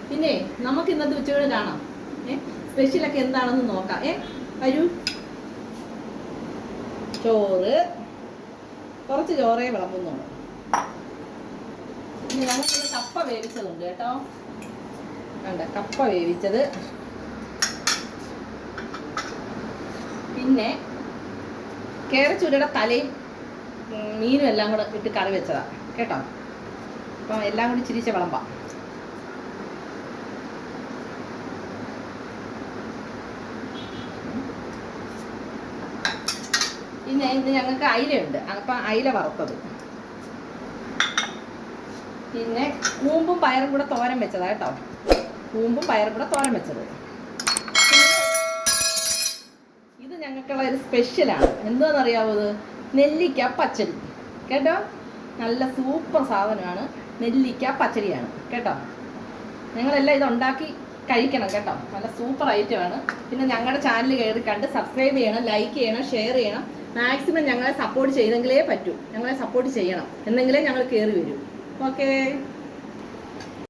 പിന്നെ നമുക്ക് ഇന്നത്തെ ഉച്ചയോട് കാണാം. സ്പെഷ്യലൊക്കെ എന്താണെന്ന് നോക്കാം. വരൂ. ചോറ്, കുറച്ച് ചോറേ വിളമ്പുന്നുള്ളൂ. പിന്നെ ഞങ്ങൾക്ക് കപ്പ വേവിച്ചതുണ്ട് കേട്ടോ. കണ്ട കപ്പ വേവിച്ചത്, പിന്നെ കേരച്ചൂരയുടെ തലയും മീനും എല്ലാം കൂടെ ഇട്ട് കറി വെച്ചതാ കേട്ടോ. അപ്പം എല്ലാം കൂടി ചിരിച്ച വിളമ്പാം. പിന്നെ ഇന്ന് ഞങ്ങൾക്ക് അയിലയുണ്ട്, അപ്പം അയില വറുത്തത്. പിന്നെ കൂമ്പും പയറും കൂടെ തോരൻ വെച്ചതാ കേട്ടോ. കൂമ്പും പയറും കൂടെ തോരൻ വെച്ചത്. ഇത് ഞങ്ങൾക്കുള്ള ഒരു സ്പെഷ്യലാണ്. എന്താണെന്നറിയാവോ? ഇത് നെല്ലിക്ക പച്ചടി കേട്ടോ. നല്ല സൂപ്പർ സാധനമാണ്. നെല്ലിക്ക പച്ചടിയാണ് കേട്ടോ. നിങ്ങളെല്ലാം ഇത് ഉണ്ടാക്കി കഴിക്കണം കേട്ടോ. നല്ല സൂപ്പർ ഐറ്റമാണ്. പിന്നെ ഞങ്ങളുടെ ചാനൽ കയറി കണ്ട് സബ്സ്ക്രൈബ് ചെയ്യണം, ലൈക്ക് ചെയ്യണം, ഷെയർ ചെയ്യണം. മാക്സിമം ഞങ്ങളെ സപ്പോർട്ട് ചെയ്തെങ്കിലേ പറ്റൂ. ഞങ്ങളെ സപ്പോർട്ട് ചെയ്യണം, എന്നെങ്കിലേ ഞങ്ങൾ കയറി വരൂ. ഓക്കേ.